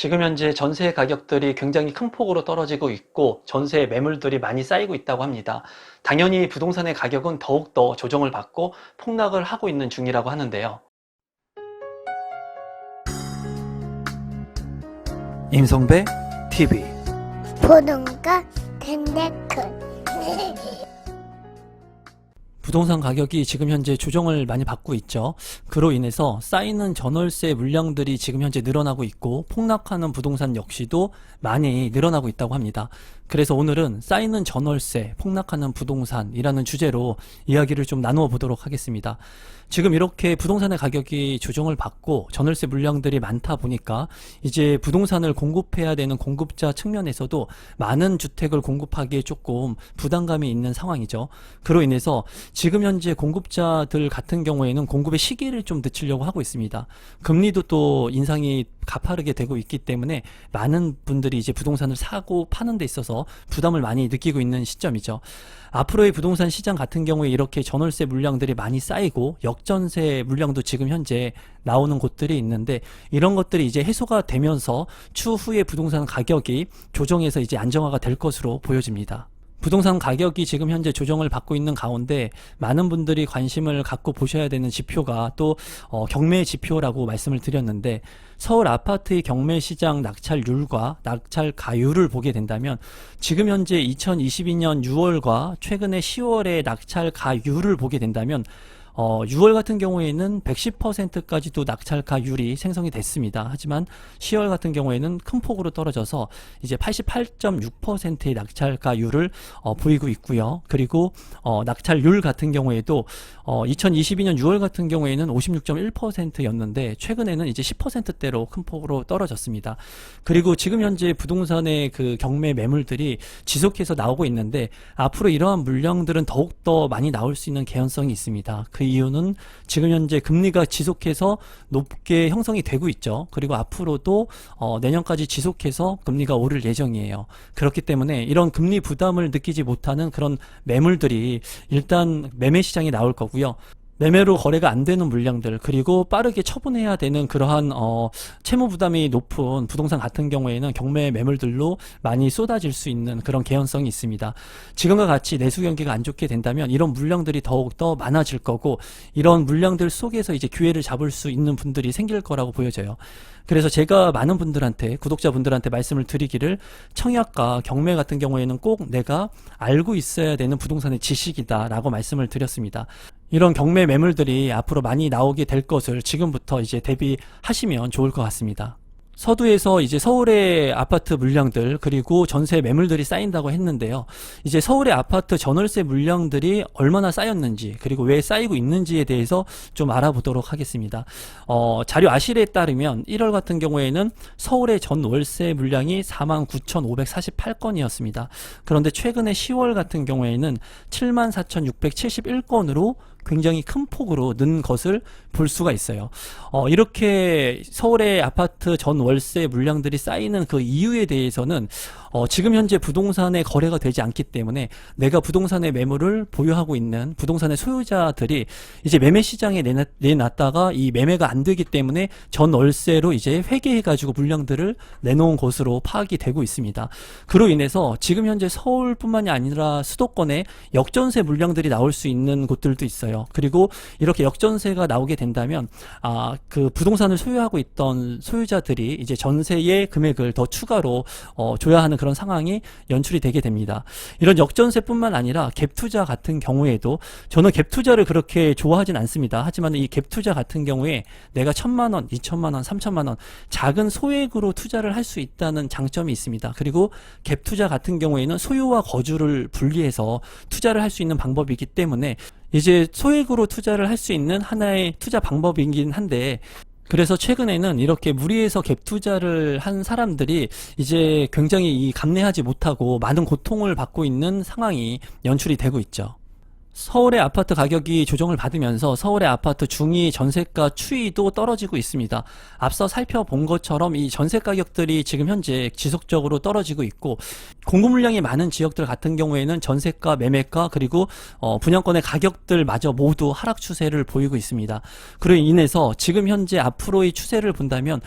지금 현재 전세 가격들이 굉장히 큰 폭으로 떨어지고 있고 전세 매물들이 많이 쌓이고 있다고 합니다. 당연히 부동산의 가격은 더욱더 조정을 받고 폭락을 하고 있는 중이라고 하는데요. 임성배 TV. 보동과 텐데크. 부동산 가격이 지금 현재 조정을 많이 받고 있죠. 그로 인해서 쌓이는 전월세 물량들이 지금 현재 늘어나고 있고 폭락하는 부동산 역시도 많이 늘어나고 있다고 합니다. 그래서 오늘은 쌓이는 전월세, 폭락하는 부동산이라는 주제로 이야기를 좀 나누어 보도록 하겠습니다. 지금 이렇게 부동산의 가격이 조정을 받고 전월세 물량들이 많다 보니까 이제 부동산을 공급해야 되는 공급자 측면에서도 많은 주택을 공급하기에 조금 부담감이 있는 상황이죠. 그로 인해서 지금 현재 공급자들 같은 경우에는 공급의 시기를 좀 늦추려고 하고 있습니다. 금리도 또 인상이 가파르게 되고 있기 때문에 많은 분들이 이제 부동산을 사고 파는 데 있어서 부담을 많이 느끼고 있는 시점이죠. 앞으로의 부동산 시장 같은 경우에 이렇게 전월세 물량들이 많이 쌓이고 역전세 물량도 지금 현재 나오는 곳들이 있는데 이런 것들이 이제 해소가 되면서 추후에 부동산 가격이 조정해서 이제 안정화가 될 것으로 보여집니다. 부동산 가격이 지금 현재 조정을 받고 있는 가운데 많은 분들이 관심을 갖고 보셔야 되는 지표가 또 경매 지표라고 말씀을 드렸는데 서울 아파트의 경매 시장 낙찰률과 낙찰가율을 보게 된다면 지금 현재 2022년 6월과 최근에 10월의 낙찰가율을 보게 된다면 6월 같은 경우에는 110%까지도 낙찰가율이 생성이 됐습니다. 하지만 10월 같은 경우에는 큰 폭으로 떨어져서 이제 88.6%의 낙찰가율을 보이고 있고요. 그리고 낙찰률 같은 경우에도 2022년 6월 같은 경우에는 56.1%였는데 최근에는 이제 10%대로 큰 폭으로 떨어졌습니다. 그리고 지금 현재 부동산의 그 경매 매물들이 지속해서 나오고 있는데 앞으로 이러한 물량들은 더욱더 많이 나올 수 있는 개연성이 있습니다. 그 이유는 지금 현재 금리가 지속해서 높게 형성이 되고 있죠. 그리고 앞으로도 내년까지 지속해서 금리가 오를 예정이에요. 그렇기 때문에 이런 금리 부담을 느끼지 못하는 그런 매물들이 일단 매매 시장에 나올 거고요. 매매로 거래가 안 되는 물량들 그리고 빠르게 처분해야 되는 그러한 채무 부담이 높은 부동산 같은 경우에는 경매 매물들로 많이 쏟아질 수 있는 그런 개연성이 있습니다. 지금과 같이 내수 경기가 안 좋게 된다면 이런 물량들이 더욱더 많아질 거고 이런 물량들 속에서 이제 기회를 잡을 수 있는 분들이 생길 거라고 보여져요. 그래서 제가 많은 분들한테 구독자분들한테 말씀을 드리기를 청약과 경매 같은 경우에는 꼭 내가 알고 있어야 되는 부동산의 지식이다 라고 말씀을 드렸습니다. 이런 경매 매물들이 앞으로 많이 나오게 될 것을 지금부터 이제 대비하시면 좋을 것 같습니다. 서두에서 이제 서울의 아파트 물량들 그리고 전세 매물들이 쌓인다고 했는데요. 이제 서울의 아파트 전월세 물량들이 얼마나 쌓였는지 그리고 왜 쌓이고 있는지에 대해서 좀 알아보도록 하겠습니다. 자료 아실에 따르면 1월 같은 경우에는 서울의 전월세 물량이 49,548건이었습니다. 그런데 최근에 10월 같은 경우에는 74,671건으로 굉장히 큰 폭으로 는 것을 볼 수가 있어요. 이렇게 서울의 아파트 전월세 물량들이 쌓이는 그 이유에 대해서는 지금 현재 부동산의 거래가 되지 않기 때문에 내가 부동산의 매물을 보유하고 있는 부동산의 소유자들이 이제 매매 시장에 내놨다가 이 매매가 안 되기 때문에 전월세로 이제 회계해가지고 물량들을 내놓은 것으로 파악이 되고 있습니다. 그로 인해서 지금 현재 서울뿐만이 아니라 수도권에 역전세 물량들이 나올 수 있는 곳들도 있어요. 그리고 이렇게 역전세가 나오게 된다면 그 부동산을 소유하고 있던 소유자들이 이제 전세의 금액을 더 추가로 줘야 하는 그런 상황이 연출이 되게 됩니다. 이런 역전세뿐만 아니라 갭투자 같은 경우에도 저는 갭투자를 그렇게 좋아하진 않습니다. 하지만 이 갭투자 같은 경우에 내가 1,000만 원, 2,000만 원, 3,000만 원 작은 소액으로 투자를 할 수 있다는 장점이 있습니다. 그리고 갭투자 같은 경우에는 소유와 거주를 분리해서 투자를 할 수 있는 방법이기 때문에 이제 소액으로 투자를 할 수 있는 하나의 투자 방법이긴 한데 그래서 최근에는 이렇게 무리해서 갭 투자를 한 사람들이 이제 굉장히 감내하지 못하고 많은 고통을 받고 있는 상황이 연출이 되고 있죠. 서울의 아파트 가격이 조정을 받으면서 서울의 아파트 중위 전세가 추이도 떨어지고 있습니다. 앞서 살펴본 것처럼 이 전세 가격들이 지금 현재 지속적으로 떨어지고 있고, 공급 물량이 많은 지역들 같은 경우에는 전세가, 매매가, 그리고 분양권의 가격들마저 모두 하락 추세를 보이고 있습니다. 그로 인해서 지금 현재 앞으로의 추세를 본다면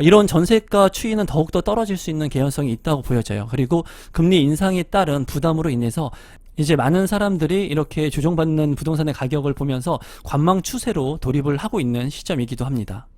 이런 전세가 추이는 더욱더 떨어질 수 있는 개연성이 있다고 보여져요. 그리고 금리 인상에 따른 부담으로 인해서 이제 많은 사람들이 이렇게 조정받는 부동산의 가격을 보면서 관망 추세로 돌입을 하고 있는 시점이기도 합니다.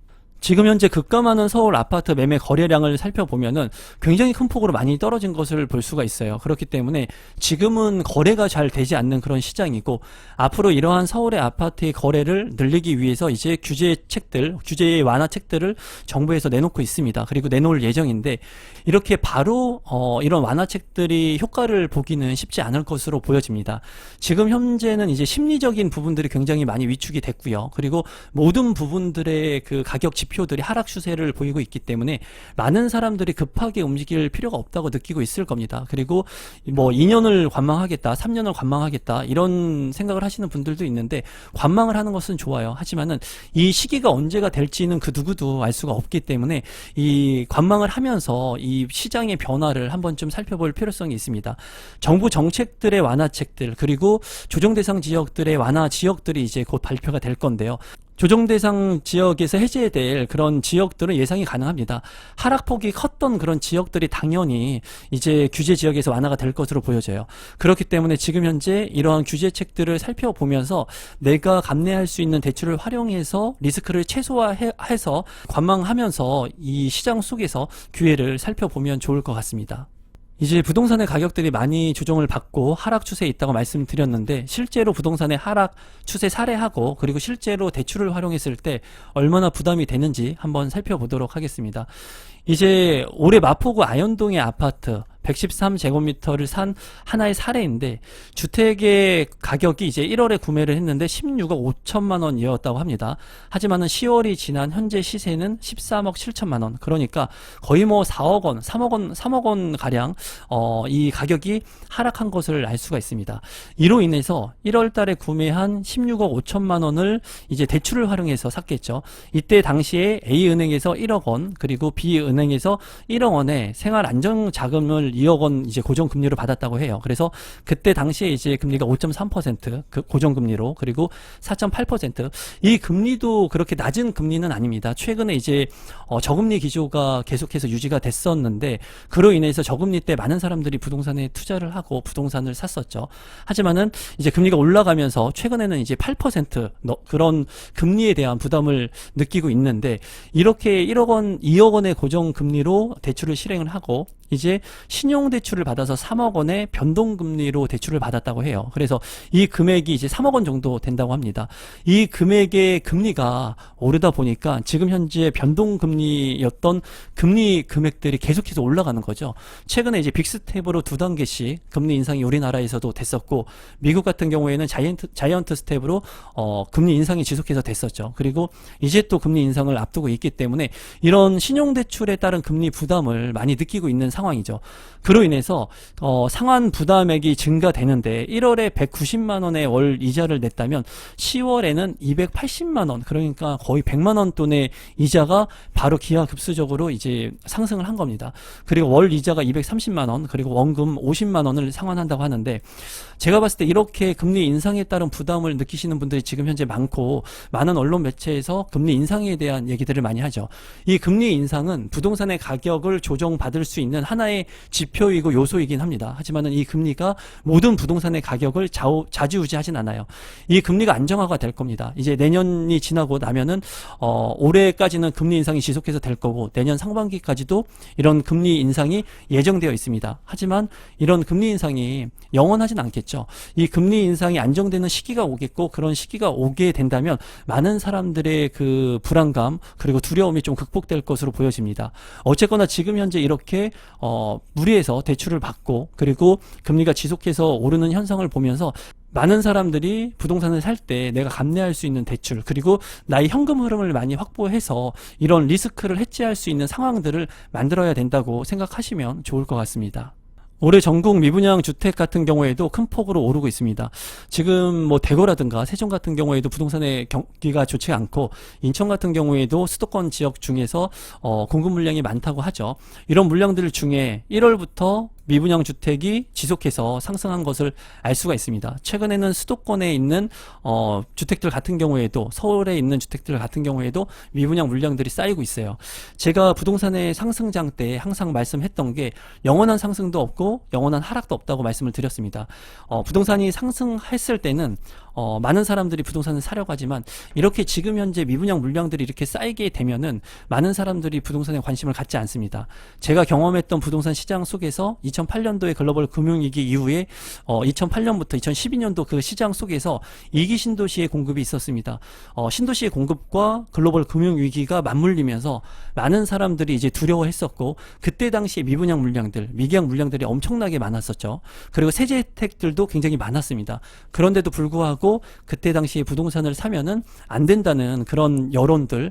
지금 현재 급감하는 서울 아파트 매매 거래량을 살펴보면은 굉장히 큰 폭으로 많이 떨어진 것을 볼 수가 있어요. 그렇기 때문에 지금은 거래가 잘 되지 않는 그런 시장이고, 앞으로 이러한 서울의 아파트의 거래를 늘리기 위해서 이제 규제 완화책들을 정부에서 내놓고 있습니다. 그리고 내놓을 예정인데, 이렇게 바로 이런 완화책들이 효과를 보기는 쉽지 않을 것으로 보여집니다. 지금 현재는 이제 심리적인 부분들이 굉장히 많이 위축이 됐고요. 그리고 모든 부분들의 그 가격 지표들이 하락 추세를 보이고 있기 때문에 많은 사람들이 급하게 움직일 필요가 없다고 느끼고 있을 겁니다. 그리고 뭐 2년을 관망하겠다, 3년을 관망하겠다 이런 생각을 하시는 분들도 있는데, 관망을 하는 것은 좋아요. 하지만은 이 시기가 언제가 될지는 그 누구도 알 수가 없기 때문에 이 관망을 하면서 이 시장의 변화를 한번 좀 살펴볼 필요성이 있습니다. 정부 정책들의 완화책들, 그리고 조정 대상 지역들의 완화 지역들이 이제 곧 발표가 될 건데요. 조정 대상 지역에서 해제될 그런 지역들은 예상이 가능합니다. 하락폭이 컸던 그런 지역들이 당연히 이제 규제 지역에서 완화가 될 것으로 보여져요. 그렇기 때문에 지금 현재 이러한 규제책들을 살펴보면서 내가 감내할 수 있는 대출을 활용해서 리스크를 최소화해서 관망하면서 이 시장 속에서 기회를 살펴보면 좋을 것 같습니다. 이제 부동산의 가격들이 많이 조정을 받고 하락 추세에 있다고 말씀드렸는데, 실제로 부동산의 하락 추세 사례하고, 그리고 실제로 대출을 활용했을 때 얼마나 부담이 되는지 한번 살펴보도록 하겠습니다. 이제 올해 마포구 아현동의 아파트 113제곱미터를 산 하나의 사례인데, 주택의 가격이 이제 1월에 구매를 했는데 16억 5천만 원이었다고 합니다. 하지만은 10월이 지난 현재 시세는 13억 7천만 원. 그러니까 거의 뭐 4억 원, 3억 원 가량 이 가격이 하락한 것을 알 수가 있습니다. 이로 인해서 1월 달에 구매한 16억 5천만 원을 이제 대출을 활용해서 샀겠죠. 이때 당시에 A은행에서 1억 원, 그리고 B은행에서 1억 원의 생활 안정 자금을 2억 원 이제 고정금리로 받았다고 해요. 그래서 그때 당시에 이제 금리가 5.3% 그 고정금리로, 그리고 4.8%, 이 금리도 그렇게 낮은 금리는 아닙니다. 최근에 이제 저금리 기조가 계속해서 유지가 됐었는데, 그로 인해서 저금리 때 많은 사람들이 부동산에 투자를 하고 부동산을 샀었죠. 하지만은 이제 금리가 올라가면서 최근에는 이제 8% 그런 금리에 대한 부담을 느끼고 있는데, 이렇게 1억 원, 2억 원의 고정금리로 대출을 실행을 하고 이제 신용대출을 받아서 3억 원의 변동금리로 대출을 받았다고 해요. 그래서 이 금액이 이제 3억 원 정도 된다고 합니다. 이 금액의 금리가 오르다 보니까 지금 현재 변동금리였던 금리 금액들이 계속해서 올라가는 거죠. 최근에 이제 빅스텝으로 2단계씩 금리 인상이 우리나라에서도 됐었고, 미국 같은 경우에는 자이언트 스텝으로 금리 인상이 지속해서 됐었죠. 그리고 이제 또 금리 인상을 앞두고 있기 때문에 이런 신용대출에 따른 금리 부담을 많이 느끼고 있는 상황이죠. 그로 인해서 상환 부담액이 증가되는데 1월에 190만 원의 월 이자를 냈다면 10월에는 280만 원, 그러니까 거의 100만 원 돈의 이자가 바로 기하급수적으로 이제 상승을 한 겁니다. 그리고 월 이자가 230만 원, 그리고 원금 50만 원을 상환한다고 하는데, 제가 봤을 때 이렇게 금리 인상에 따른 부담을 느끼시는 분들이 지금 현재 많고, 많은 언론 매체에서 금리 인상에 대한 얘기들을 많이 하죠. 이 금리 인상은 부동산의 가격을 조정받을 수 있는 하나의 지표이고 요소이긴 합니다. 하지만은 이 금리가 모든 부동산의 가격을 좌지우지하진 않아요. 이 금리가 안정화가 될 겁니다. 이제 내년이 지나고 나면은 올해까지는 금리 인상이 지속해서 될 거고, 내년 상반기까지도 이런 금리 인상이 예정되어 있습니다. 하지만 이런 금리 인상이 영원하진 않겠죠. 이 금리 인상이 안정되는 시기가 오겠고, 그런 시기가 오게 된다면 많은 사람들의 그 불안감, 그리고 두려움이 좀 극복될 것으로 보여집니다. 어쨌거나 지금 현재 이렇게 무리해서 대출을 받고, 그리고 금리가 지속해서 오르는 현상을 보면서 많은 사람들이 부동산을 살 때 내가 감내할 수 있는 대출, 그리고 나의 현금 흐름을 많이 확보해서 이런 리스크를 해지할 수 있는 상황들을 만들어야 된다고 생각하시면 좋을 것 같습니다. 올해 전국 미분양 주택 같은 경우에도 큰 폭으로 오르고 있습니다. 지금 뭐 대구라든가 세종 같은 경우에도 부동산의 경기가 좋지 않고, 인천 같은 경우에도 수도권 지역 중에서 공급 물량이 많다고 하죠. 이런 물량들 중에 1월부터 미분양 주택이 지속해서 상승한 것을 알 수가 있습니다. 최근에는 수도권에 있는 주택들 같은 경우에도, 서울에 있는 주택들 같은 경우에도 미분양 물량들이 쌓이고 있어요. 제가 부동산의 상승장 때 항상 말씀했던 게, 영원한 상승도 없고 영원한 하락도 없다고 말씀을 드렸습니다. 부동산이 상승했을 때는 많은 사람들이 부동산을 사려고 하지만, 이렇게 지금 현재 미분양 물량들이 이렇게 쌓이게 되면은 많은 사람들이 부동산에 관심을 갖지 않습니다. 제가 경험했던 부동산 시장 속에서 2008년도의 글로벌 금융위기 이후에 2008년부터 2012년도 그 시장 속에서 2기 신도시의 공급이 있었습니다. 신도시의 공급과 글로벌 금융위기가 맞물리면서 많은 사람들이 이제 두려워했었고, 그때 당시에 미분양 물량들, 미계약 물량들이 엄청나게 많았었죠. 그리고 세제 혜택들도 굉장히 많았습니다. 그런데도 불구하고 그때 당시에 부동산을 사면은 안 된다는 그런 여론들,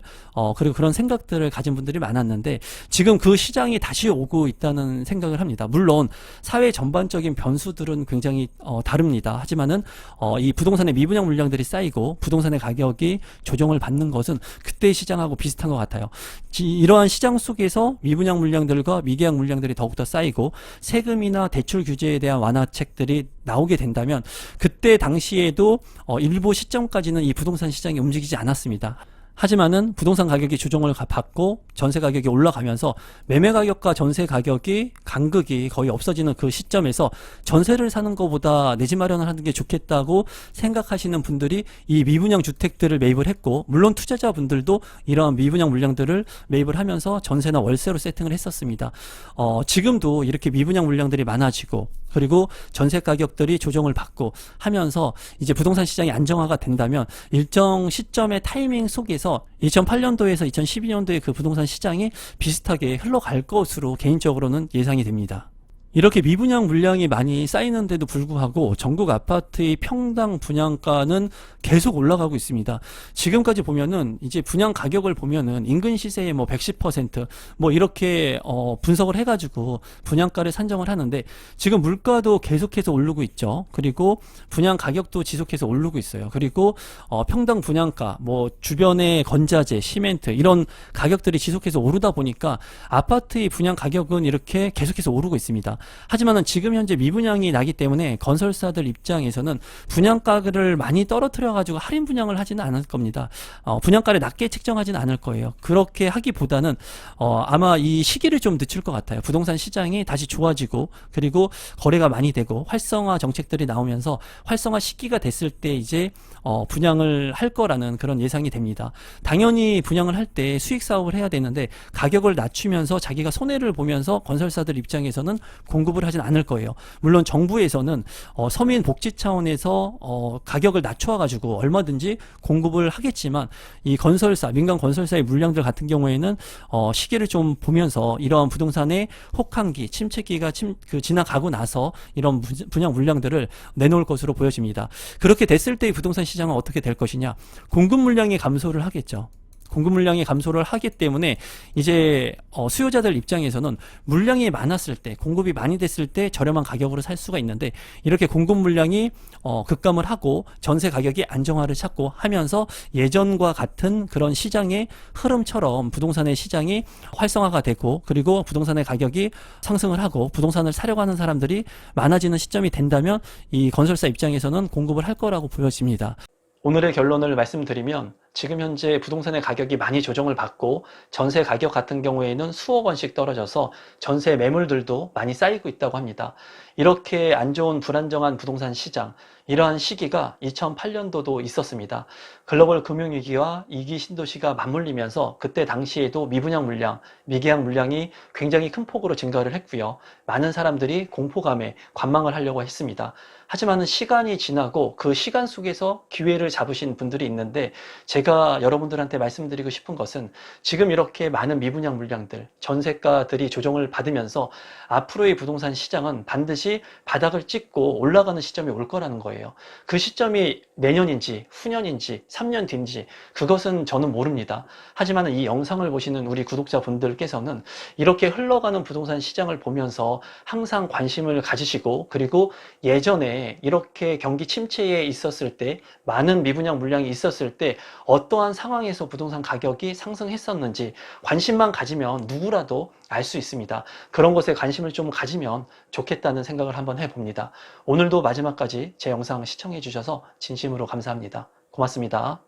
그리고 그런 생각들을 가진 분들이 많았는데, 지금 그 시장이 다시 오고 있다는 생각을 합니다. 물론 사회 전반적인 변수들은 굉장히 다릅니다. 하지만은 이 부동산의 미분양 물량들이 쌓이고 부동산의 가격이 조정을 받는 것은 그때 시장하고 비슷한 것 같아요. 이러한 시장 속에서 미분양 물량들과 미계약 물량들이 더욱더 쌓이고, 세금이나 대출 규제에 대한 완화책들이 나오게 된다면, 그때 당시에도 일부 시점까지는 이 부동산 시장이 움직이지 않았습니다. 하지만은 부동산 가격이 조정을 받고 전세 가격이 올라가면서 매매 가격과 전세 가격이 간극이 거의 없어지는 그 시점에서 전세를 사는 것보다 내 집 마련을 하는 게 좋겠다고 생각하시는 분들이 이 미분양 주택들을 매입을 했고, 물론 투자자분들도 이러한 미분양 물량들을 매입을 하면서 전세나 월세로 세팅을 했었습니다. 지금도 이렇게 미분양 물량들이 많아지고, 그리고 전세 가격들이 조정을 받고 하면서 이제 부동산 시장이 안정화가 된다면, 일정 시점의 타이밍 속에서 2008년도에서 2012년도의 그 부동산 시장이 비슷하게 흘러갈 것으로 개인적으로는 예상이 됩니다. 이렇게 미분양 물량이 많이 쌓이는데도 불구하고 전국 아파트의 평당 분양가는 계속 올라가고 있습니다. 지금까지 보면은 이제 분양 가격을 보면은 인근 시세의 뭐 110% 뭐 이렇게 분석을 해가지고 분양가를 산정을 하는데, 지금 물가도 계속해서 오르고 있죠. 그리고 분양 가격도 지속해서 오르고 있어요. 그리고 평당 분양가, 뭐 주변의 건자재, 시멘트 이런 가격들이 지속해서 오르다 보니까 아파트의 분양 가격은 이렇게 계속해서 오르고 있습니다. 하지만은 지금 현재 미분양이 나기 때문에 건설사들 입장에서는 분양가를 많이 떨어뜨려 가지고 할인 분양을 하지는 않을 겁니다. 분양가를 낮게 책정하지는 않을 거예요. 그렇게 하기보다는 아마 이 시기를 좀 늦출 것 같아요. 부동산 시장이 다시 좋아지고, 그리고 거래가 많이 되고 활성화 정책들이 나오면서 활성화 시기가 됐을 때 이제 분양을 할 거라는 그런 예상이 됩니다. 당연히 분양을 할 때 수익 사업을 해야 되는데, 가격을 낮추면서 자기가 손해를 보면서 건설사들 입장에서는 공급을 하진 않을 거예요. 물론 정부에서는 서민 복지 차원에서 가격을 낮춰 가지고 얼마든지 공급을 하겠지만, 이 건설사, 민간 건설사의 물량들 같은 경우에는 시기를 좀 보면서 이러한 부동산의 혹한기, 침체기가 지나가고 나서 이런 분양 물량들을 내놓을 것으로 보여집니다. 그렇게 됐을 때 부동산 시장은 어떻게 될 것이냐? 공급 물량이 감소를 하겠죠. 공급 물량이 감소를 하기 때문에 이제 수요자들 입장에서는 물량이 많았을 때, 공급이 많이 됐을 때 저렴한 가격으로 살 수가 있는데, 이렇게 공급 물량이 급감을 하고 전세 가격이 안정화를 찾고 하면서 예전과 같은 그런 시장의 흐름처럼 부동산의 시장이 활성화가 되고, 그리고 부동산의 가격이 상승을 하고 부동산을 사려고 하는 사람들이 많아지는 시점이 된다면, 이 건설사 입장에서는 공급을 할 거라고 보여집니다. 오늘의 결론을 말씀드리면, 지금 현재 부동산의 가격이 많이 조정을 받고 전세 가격 같은 경우에는 수억 원씩 떨어져서 전세 매물들도 많이 쌓이고 있다고 합니다. 이렇게 안 좋은 불안정한 부동산 시장, 이러한 시기가 2008년도도 있었습니다. 글로벌 금융위기와 2기 신도시가 맞물리면서 그때 당시에도 미분양 물량, 미계약 물량이 굉장히 큰 폭으로 증가를 했고요. 많은 사람들이 공포감에 관망을 하려고 했습니다. 하지만 시간이 지나고 그 시간 속에서 기회를 잡으신 분들이 있는데, 제가 여러분들한테 말씀드리고 싶은 것은, 지금 이렇게 많은 미분양 물량들, 전세가들이 조정을 받으면서 앞으로의 부동산 시장은 반드시 바닥을 찍고 올라가는 시점이 올 거라는 거예요. 거예요. 그 시점이 내년인지 후년인지 3년 뒤인지 그것은 저는 모릅니다. 하지만 이 영상을 보시는 우리 구독자분들께서는 이렇게 흘러가는 부동산 시장을 보면서 항상 관심을 가지시고, 그리고 예전에 이렇게 경기 침체에 있었을 때, 많은 미분양 물량이 있었을 때 어떠한 상황에서 부동산 가격이 상승했었는지 관심만 가지면 누구라도 알 수 있습니다. 그런 것에 관심을 좀 가지면 좋겠다는 생각을 한번 해봅니다. 오늘도 마지막까지 제 영상 시청해 주셔서 진심으로 감사합니다. 고맙습니다.